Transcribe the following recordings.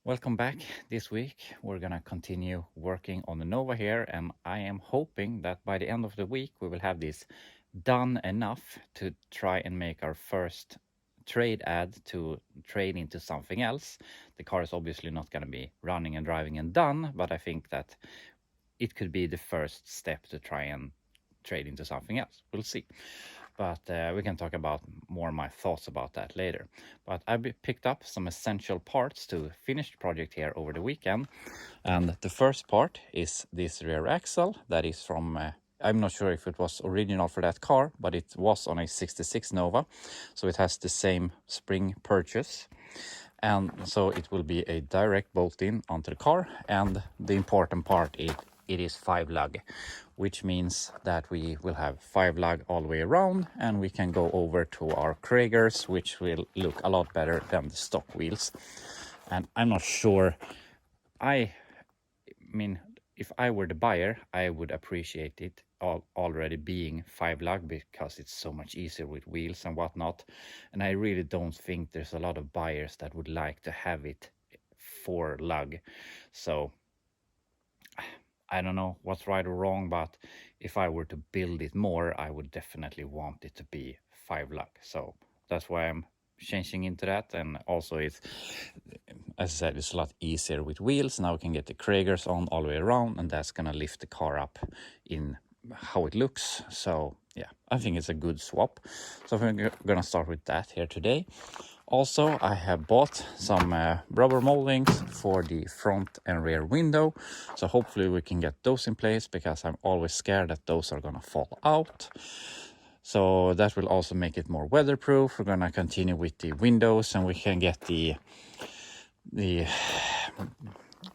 Welcome back. This week we're gonna continue working on the Nova here, and I am hoping that by the end of the week we will have this done enough to try and make our first trade ad to trade into something else. The car is obviously not gonna be running and driving and done, but I think that it could be the first step to try and trade into something else. We'll see. But we can talk about more my thoughts about that later. But I picked up some essential parts to finish the project here over the weekend. And the first part is this rear axle that is from, I'm not sure if it was original for that car, but it was on a 66 Nova. So it has the same spring purchase. And so it will be a direct bolt in onto the car. And the important part is it is 5 lug, which means that we will have 5 lug all the way around, and we can go over to our Kragers, which will look a lot better than the stock wheels. And I'm not sure, I mean, if I were the buyer, I would appreciate it already being 5 lug because it's so much easier with wheels and whatnot. And I really don't think there's a lot of buyers that would like to have it 4 lug. So I don't know what's right or wrong, but if I were to build it more, I would definitely want it to be 5 lug. So that's why I'm changing into that. And also it's, as I said, it's a lot easier with wheels. Now we can get the Kragers on all the way around, and that's gonna lift the car up in how it looks. So yeah, I think it's a good swap. So we're gonna start with that here today. Also, I have bought some rubber moldings for the front and rear window. So hopefully we can get those in place, because I'm always scared that those are gonna fall out. So that will also make it more weatherproof. We're gonna continue with the windows, and we can get the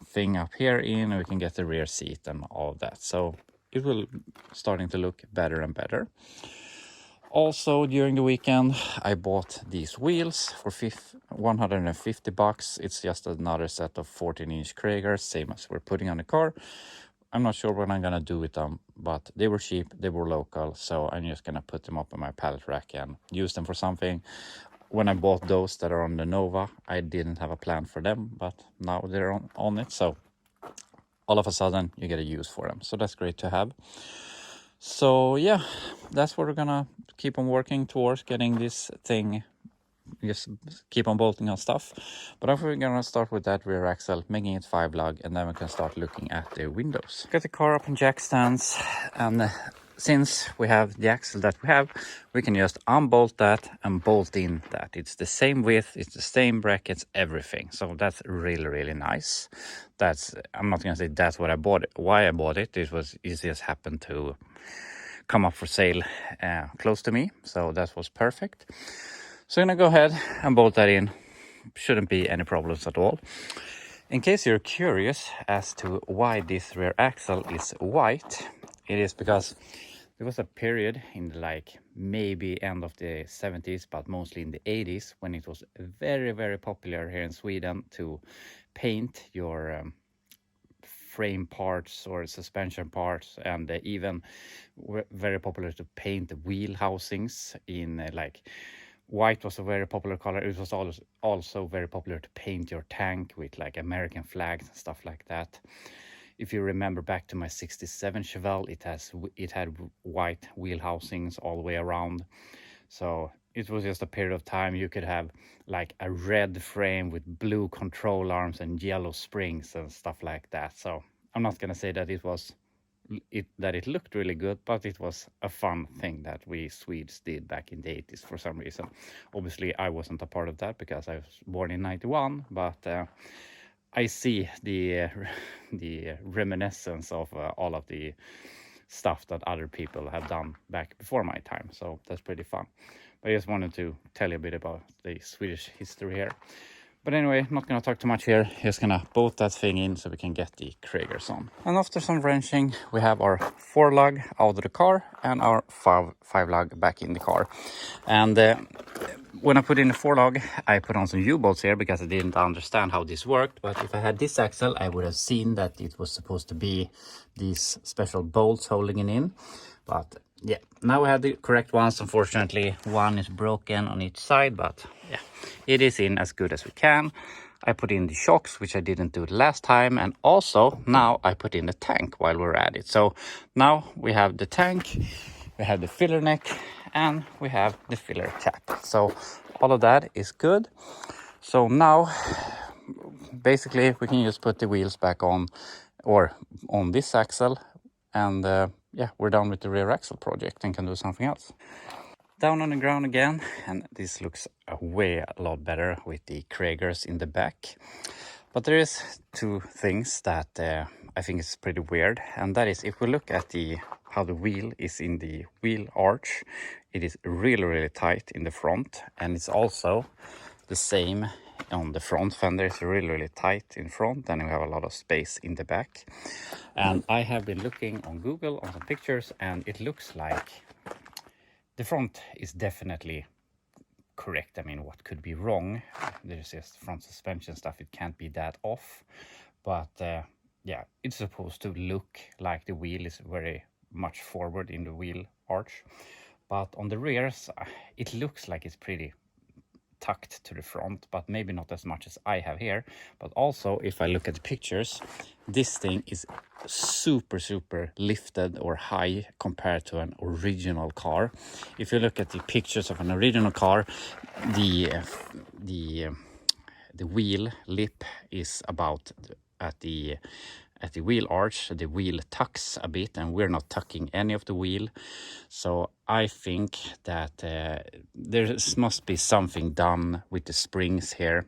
thing up here in, and we can get the rear seat and all of that. So it will starting to look better and better. Also, during the weekend, I bought these wheels for $150. It's just another set of 14-inch Kragers, same as we're putting on the car. I'm not sure what I'm gonna do with them, but they were cheap, they were local, so I'm just gonna put them up on my pallet rack and use them for something. When I bought those that are on the Nova, I didn't have a plan for them, but now they're on it, so all of a sudden you get a use for them. So that's great to have. So yeah, that's what we're gonna keep on working towards, getting this thing, just keep on bolting on stuff. But I think we're gonna start with that rear axle, making it 5 lug, and then we can start looking at the windows. Get the car up in jack stands, and since we have the axle that we have, we can just unbolt that and bolt in that. It's the same width, it's the same brackets, everything. So that's really nice. I'm not gonna say that's what I bought it, why I bought it. It just happened to come up for sale close to me, so that was perfect. So I'm gonna go ahead and bolt that in. Shouldn't be any problems at all. In case you're curious as to why this rear axle is white, it is because there was a period in maybe end of the 70s, but mostly in the 80s, when it was very popular here in Sweden to paint your frame parts or suspension parts, and even very popular to paint the wheel housings in white was a very popular color. It was also very popular to paint your tank with American flags and stuff like that. If you remember back to my 67 Chevelle, it had white wheel housings all the way around. So it was just a period of time you could have a red frame with blue control arms and yellow springs and stuff like that. So I'm not gonna say that it looked really good, but it was a fun thing that we Swedes did back in the 80s for some reason. Obviously I wasn't a part of that because I was born in 91, but I see the reminiscence of all of the stuff that other people have done back before my time. So that's pretty fun. But I just wanted to tell you a bit about the Swedish history here. But anyway, not gonna talk too much here. Just gonna bolt that thing in so we can get the Kragers on. And after some wrenching, we have our 4 lug out of the car and our 5 lug back in the car. And when I put in the 4 lug, I put on some U-bolts here because I didn't understand how this worked. But if I had this axle, I would have seen that it was supposed to be these special bolts holding it in. But yeah, now we have the correct ones. Unfortunately, one is broken on each side, but yeah, it is in as good as we can. I put in the shocks, which I didn't do last time, and also now I put in the tank while we're at it. So now we have the tank, we have the filler neck, and we have the filler cap. So all of that is good. So now basically we can just put the wheels back on, or on this axle, and yeah, we're done with the rear axle project and can do something else. Down on the ground again, and this looks a lot better with the Kragers in the back. But there is two things that I think is pretty weird, and that is if we look at how the wheel is in the wheel arch, it is really tight in the front, and it's also the same on the front fender. It's really tight in front, and we have a lot of space in the back. And I have been looking on Google on some pictures, and it looks like the front is definitely correct. I mean, what could be wrong? There's just front suspension stuff, it can't be that off. But yeah, it's supposed to look like the wheel is very much forward in the wheel arch. But on the rears, it looks like it's pretty tucked to the front, but maybe not as much as I have here. But also, if I look at the pictures, this thing is super lifted or high compared to an original car. If you look at the pictures of an original car, the wheel lip is about at the wheel arch. The wheel tucks a bit, and we're not tucking any of the wheel. So I think that there must be something done with the springs here.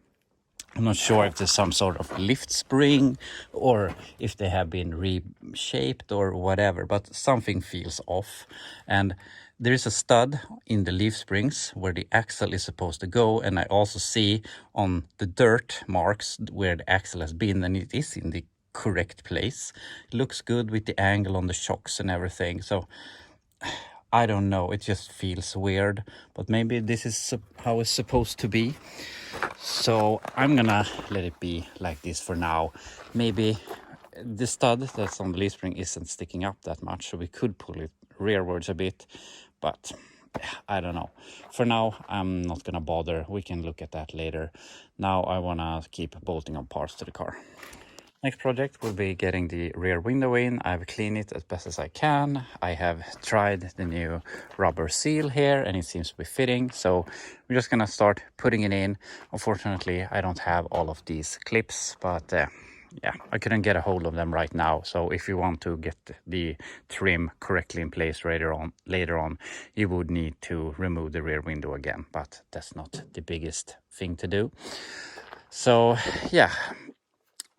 I'm not sure if there's some sort of lift spring or if they have been reshaped or whatever, but something feels off. And there is a stud in the leaf springs where the axle is supposed to go, and I also see on the dirt marks where the axle has been, and it is in the correct place. It looks good with the angle on the shocks and everything. So I don't know, it just feels weird, but maybe this is how it's supposed to be. So I'm gonna let it be like this for now. Maybe the stud that's on the leaf spring isn't sticking up that much, so we could pull it rearwards a bit, but I don't know. For now, I'm not gonna bother. We can look at that later. Now I wanna keep bolting on parts to the car. Next project will be getting the rear window in. I've cleaned it as best as I can. I have tried the new rubber seal here, and it seems to be fitting. So we're just gonna start putting it in. Unfortunately, I don't have all of these clips, but yeah, I couldn't get a hold of them right now. So if you want to get the trim correctly in place later on, you would need to remove the rear window again, but that's not the biggest thing to do. So yeah,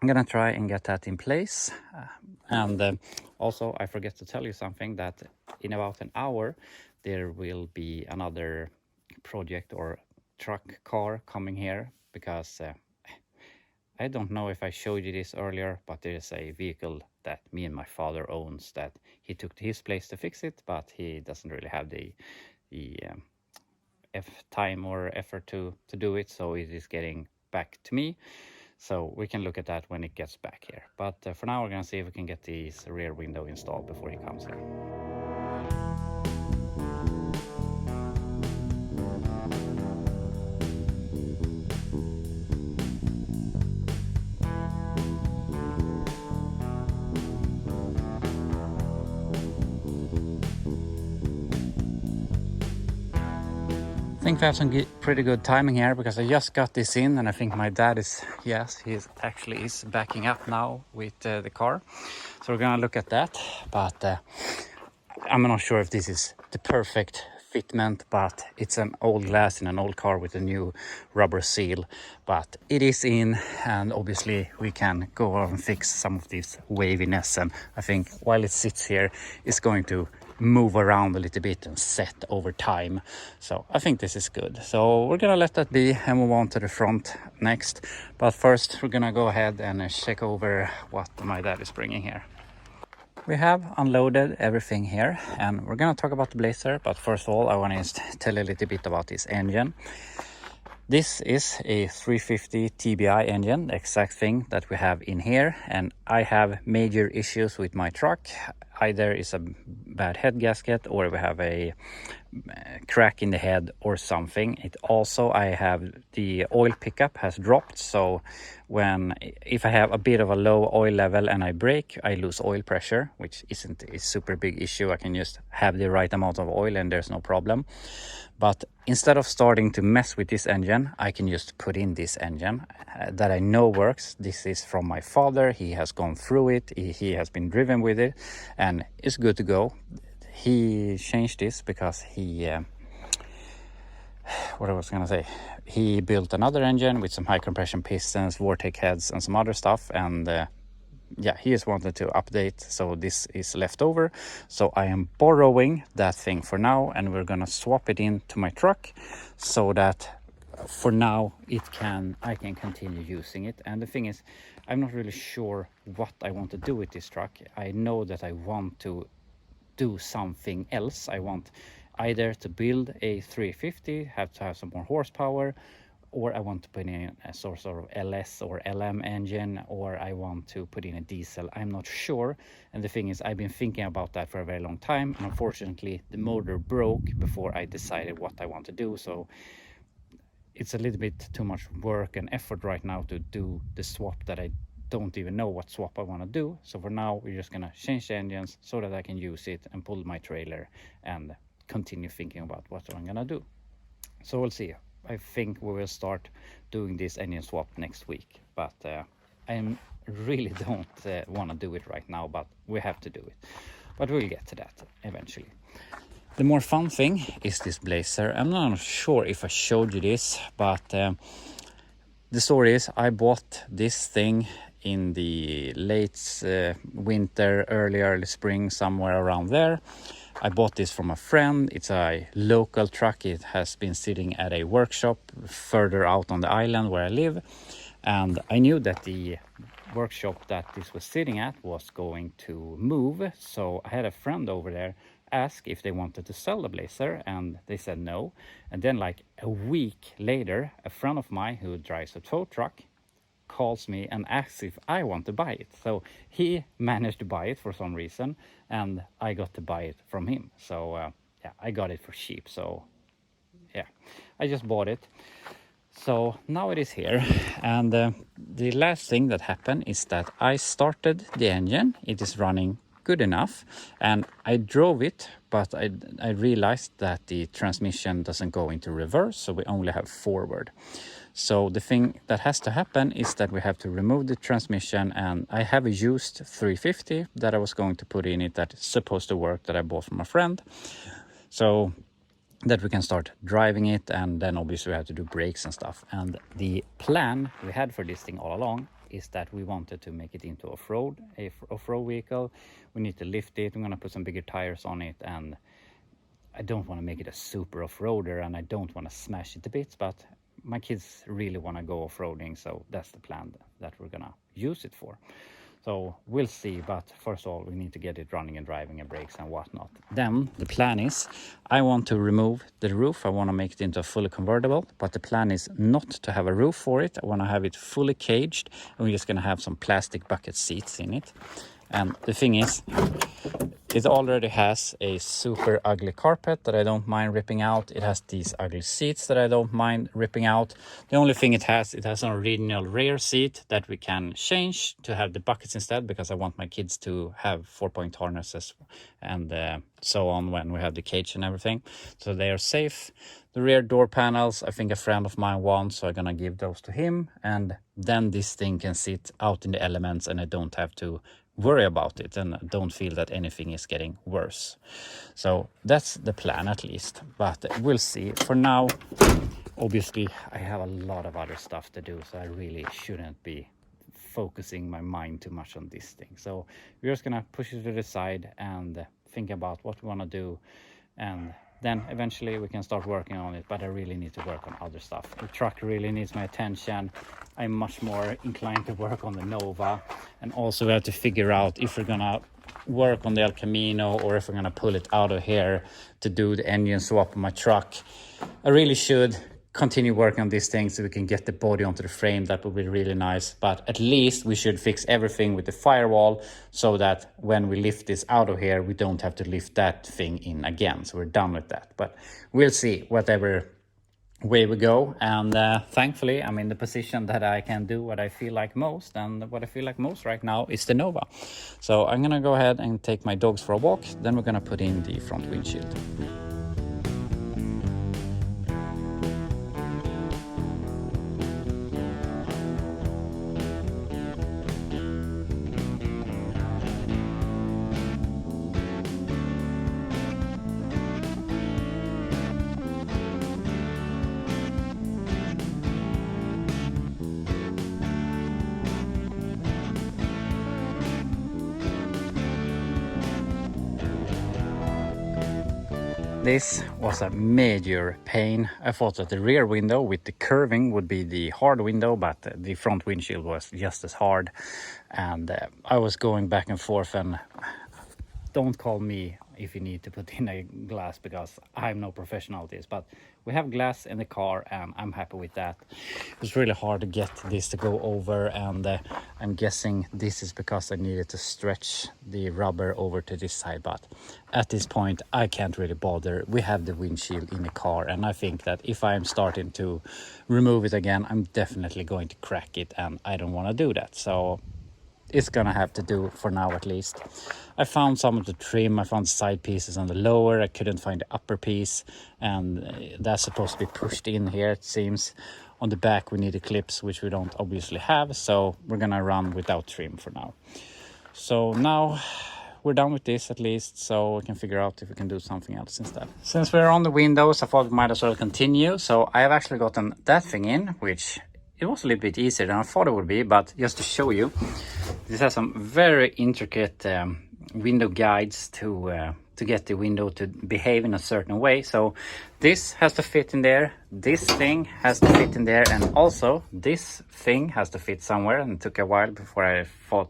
I'm gonna try and get that in place. And also, I forget to tell you something, that in about an hour there will be another project or truck car coming here, because I don't know if I showed you this earlier, but there is a vehicle that me and my father owns that he took to his place to fix it, but he doesn't really have the time or effort to do it, so it is getting back to me. So we can look at that when it gets back here. But for now, we're gonna see if we can get this rear window installed before he comes here. I think we have some pretty good timing here, because I just got this in, and I think my dad is, yes, he actually is backing up now with the car. So we're gonna look at that, but I'm not sure if this is the perfect fitment, but it's an old glass in an old car with a new rubber seal, but it is in, and obviously we can go and fix some of this waviness, and I think while it sits here, it's going to move around a little bit and set over time. So I think this is good. So we're gonna let that be and move on to the front next. But first we're gonna go ahead and check over what my dad is bringing here. We have unloaded everything here, and we're gonna talk about the Blazer, but first of all I want to tell you a little bit about this engine. This is a 350 TBI engine, the exact thing that we have in here, and I have major issues with my truck. either is a bad head gasket or we have a crack in the head or something. It also, I have the oil pickup has dropped, so if I have a bit of a low oil level and I brake, I lose oil pressure, which isn't a super big issue. I can just have the right amount of oil and there's no problem. But instead of starting to mess with this engine, I can just put in this engine that I know works. This is from my father. He has gone through it. He has been driven with it and it's good to go. He changed this because he built another engine with some high compression pistons, Vortec heads and some other stuff, and yeah, he just wanted to update, so this is left over. So I am borrowing that thing for now, and we're gonna swap it into my truck so that for now I can continue using it. And the thing is, I'm not really sure what I want to do with this truck. I know that I want to do something else. I want either to build a 350, have to have some more horsepower, or I want to put in a sort of LS or LM engine, or I want to put in a diesel. I'm not sure. And the thing is, I've been thinking about that for a very long time. And unfortunately, the motor broke before I decided what I want to do. So it's a little bit too much work and effort right now to do the swap that I don't even know what swap I want to do. So for now, we're just gonna change the engines so that I can use it and pull my trailer and continue thinking about what I'm gonna do. So we'll see. I think we will start doing this engine swap next week, but I really don't want to do it right now, but we have to do it. But we'll get to that eventually. The more fun thing is this Blazer. I'm not sure if I showed you this, but the story is I bought this thing in the late winter, early spring, somewhere around there. I bought this from a friend. It's a local truck. It has been sitting at a workshop further out on the island where I live. And I knew that the workshop that this was sitting at was going to move. So I had a friend over there ask if they wanted to sell the Blazer, and they said no. And then like a week later, a friend of mine who drives a tow truck calls me and asks if I want to buy it. So he managed to buy it for some reason, and I got to buy it from him. So yeah, I got it for cheap. So yeah, I just bought it. So now it is here, and the last thing that happened is that I started the engine. It is running good enough, and I drove it, but I realized that the transmission doesn't go into reverse, so we only have forward. So the thing that has to happen is that we have to remove the transmission, and I have a used 350 that I was going to put in it that is supposed to work, that I bought from a friend, so that we can start driving it. And then obviously we have to do brakes and stuff. And the plan we had for this thing all along is that we wanted to make it into off-road vehicle. We need to lift it. I'm going to put some bigger tires on it, and I don't want to make it a super off-roader, and I don't want to smash it to bits, but my kids really want to go off-roading, so that's the plan that we're gonna use it for. So we'll see, but first of all, we need to get it running and driving and brakes and whatnot. Then the plan is I want to remove the roof. I want to make it into a fully convertible, but the plan is not to have a roof for it. I want to have it fully caged, and we're just gonna have some plastic bucket seats in it. And the thing is, it already has a super ugly carpet that I don't mind ripping out. It has these ugly seats that I don't mind ripping out. The only thing it has an original rear seat that we can change to have the buckets instead, because I want my kids to have 4-point harnesses and so on when we have the cage and everything, so they are safe. The rear door panels, I think a friend of mine wants, so I'm gonna give those to him, and then this thing can sit out in the elements and I don't have to worry about it and don't feel that anything is getting worse. So that's the plan, at least, but we'll see. For now, obviously I have a lot of other stuff to do, so I really shouldn't be focusing my mind too much on this thing. So we're just gonna push it to the side and think about what we want to do, and then eventually we can start working on it. But I really need to work on other stuff. The truck really needs my attention. I'm much more inclined to work on the Nova, and also we have to figure out if we're gonna work on the El Camino or if we're gonna pull it out of here to do the engine swap on my truck. I really should continue working on these things so we can get the body onto the frame. That would be really nice, but at least we should fix everything with the firewall so that when we lift this out of here, we don't have to lift that thing in again. So we're done with that, but we'll see whatever way we go. And thankfully I'm in the position that I can do what I feel like most, and what I feel like most right now is the Nova. So I'm gonna go ahead and take my dogs for a walk, then we're gonna put in the front windshield. This was a major pain. I thought that the rear window with the curving would be the hard window, but the front windshield was just as hard. And I was going back and forth, and don't call me if you need to put in a glass, because I'm no professional at this, but we have glass in the car and I'm happy with that. It was really hard to get this to go over, and I'm guessing this is because I needed to stretch the rubber over to this side, but at this point I can't really bother. We have the windshield in the car, and I think that if I'm starting to remove it again, I'm definitely going to crack it, and I don't want to do that. So it's gonna have to do for now at least. I found some of the trim. I found side pieces on the lower. I couldn't find the upper piece, and that's supposed to be pushed in here, it seems. On the back we need the clips, which we don't obviously have, so we're gonna run without trim for now. So now we're done with this at least, so we can figure out if we can do something else instead. Since we're on the windows, I thought we might as well continue. So I have actually gotten that thing in, which it was a little bit easier than I thought it would be, but just to show you, this has some very intricate window guides to get the window to behave in a certain way. So this has to fit in there, this thing has to fit in there, and also this thing has to fit somewhere. And it took a while before I thought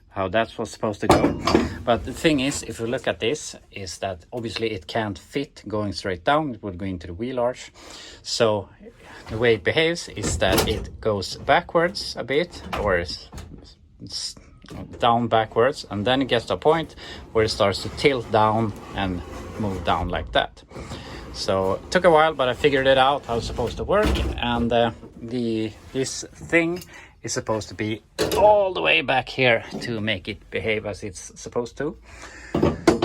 how that was supposed to go. But the thing is, if you look at this, is that obviously it can't fit going straight down. It would go into the wheel arch. So the way it behaves is that it goes backwards a bit, or it's down backwards, and then it gets to a point where it starts to tilt down and move down like that. So it took a while, but I figured it out how it's supposed to work. And this thing is supposed to be all the way back here to make it behave as it's supposed to.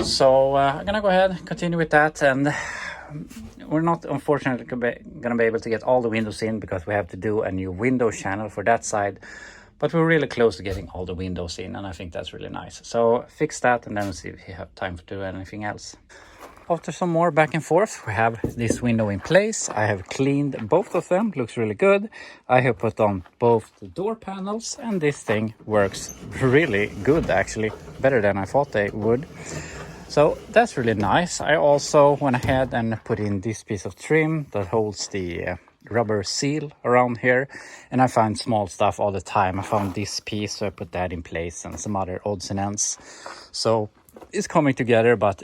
So I'm gonna go ahead and continue with that. And we're not unfortunately gonna be able to get all the windows in, because we have to do a new window channel for that side. But we're really close to getting all the windows in, and I think that's really nice. So fix that, and then we'll see if we have time to do anything else. After some more back and forth, we have this window in place. I have cleaned both of them, looks really good. I have put on both the door panels, and this thing works really good, actually, better than I thought they would. So that's really nice. I also went ahead and put in this piece of trim that holds the rubber seal around here, and I find small stuff all the time. I found this piece, so I put that in place, and some other odds and ends. So it's coming together, but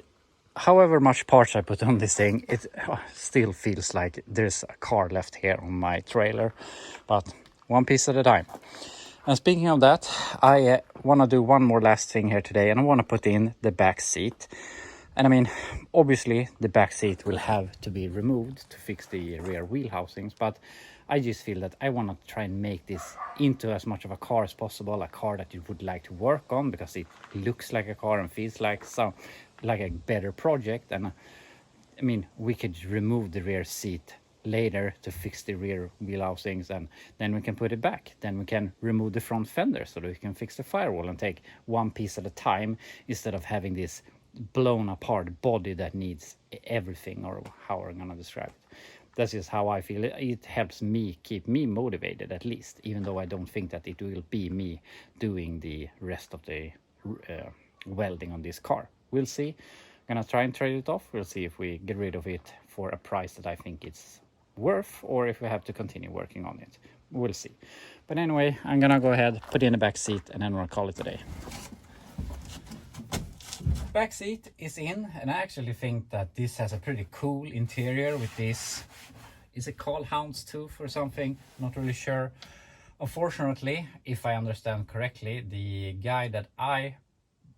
however much parts I put on this thing, it still feels like there's a car left here on my trailer, but one piece at a time. And speaking of that, I want to do one more last thing here today, and I want to put in the back seat. And I mean, obviously the back seat will have to be removed to fix the rear wheel housings, but I just feel that I want to try and make this into as much of a car as possible, a car that you would like to work on, because it looks like a car and feels like a better project. And I mean, we could remove the rear seat later to fix the rear wheel housings, and then we can put it back. Then we can remove the front fender so that we can fix the firewall and take one piece at a time, instead of having this blown apart body that needs everything, or how I'm gonna describe it. That's just how I feel. It helps me keep me motivated, at least, even though I don't think that it will be me doing the rest of the welding on this car. We'll see. I'm gonna try and trade it off. We'll see if we get rid of it for a price that I think it's worth, or if we have to continue working on it. We'll see. But anyway, I'm gonna go ahead, put in the back seat, and then we'll call it a day. Back seat is in, and I actually think that this has a pretty cool interior with this. is it called houndstooth or something? Not really sure. Unfortunately, if I understand correctly, the guy that I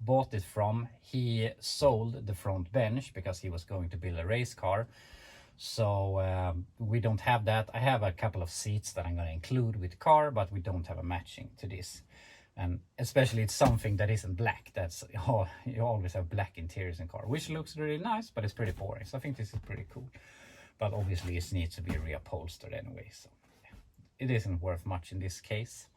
bought it from, he sold the front bench because he was going to build a race car. So we don't have that. I have a couple of seats that I'm going to include with the car, but we don't have a matching to this. And especially it's something that isn't black. That's, oh, you always have black interiors in car, which looks really nice, but it's pretty boring. So I think this is pretty cool. But obviously it needs to be reupholstered anyway. So yeah, it isn't worth much in this case.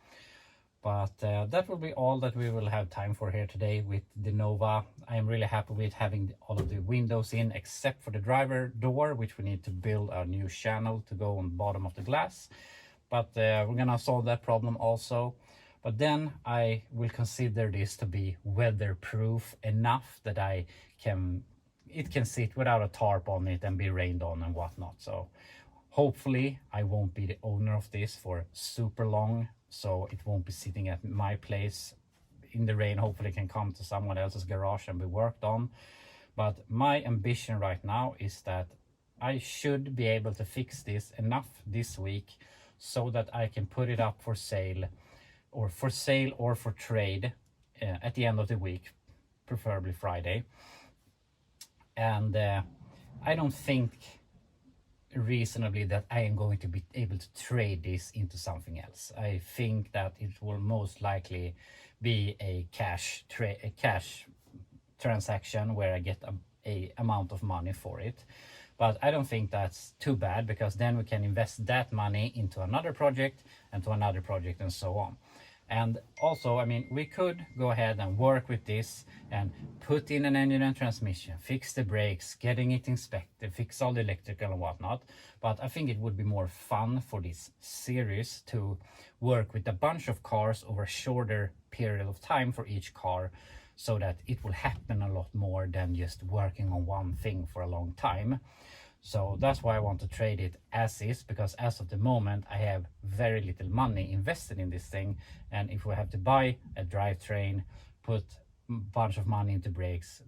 But that will be all that we will have time for here today with the Nova. I am really happy with having all of the windows in except for the driver door, which we need to build a new channel to go on the bottom of the glass. But we're gonna solve that problem also. But then I will consider this to be weatherproof enough that it can sit without a tarp on it and be rained on and whatnot. So hopefully I won't be the owner of this for super long, so it won't be sitting at my place in the rain. Hopefully it can come to someone else's garage and be worked on. But my ambition right now is that I should be able to fix this enough this week so that I can put it up for sale or for trade at the end of the week, preferably Friday. And I don't think reasonably that I am going to be able to trade this into something else. I think that it will most likely be a cash transaction where I get a amount of money for it. But I don't think that's too bad, because then we can invest that money into another project and to another project and so on. And also, I mean, we could go ahead and work with this and put in an engine and transmission, fix the brakes, getting it inspected, fix all the electrical and whatnot. But I think it would be more fun for this series to work with a bunch of cars over a shorter period of time for each car, so that it will happen a lot more than just working on one thing for a long time. So that's why I want to trade it as is, because as of the moment I have very little money invested in this thing, and if we have to buy a drivetrain, put a bunch of money into brakes,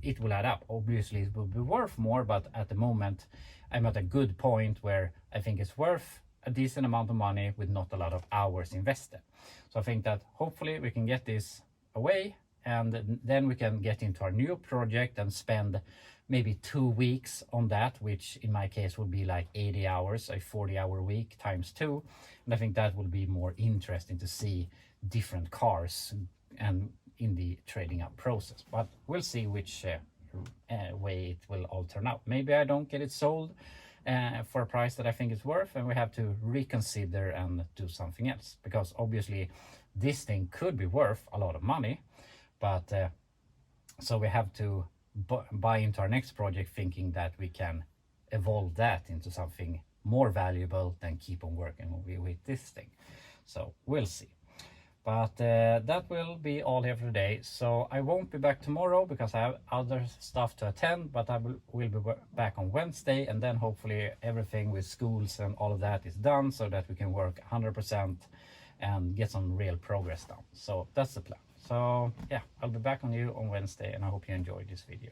it will add up. Obviously it will be worth more, but at the moment I'm at a good point where I think it's worth a decent amount of money with not a lot of hours invested. So I think that hopefully we can get this away, and then we can get into our new project and spend maybe 2 weeks on that, which in my case would be like 80 hours, a 40-hour week times 2. And I think that will be more interesting to see different cars and in the trading up process. But we'll see which way it will all turn out. Maybe I don't get it sold for a price that I think is worth, and we have to reconsider and do something else, because obviously this thing could be worth a lot of money. But so we have to buy into our next project thinking that we can evolve that into something more valuable than keep on working with this thing. So we'll see. But that will be all here for today. So I won't be back tomorrow because I have other stuff to attend, but I will be back on Wednesday, and then hopefully everything with schools and all of that is done, so that we can work 100% and get some real progress done. So that's the plan. So yeah, I'll be back on you on Wednesday, and I hope you enjoyed this video.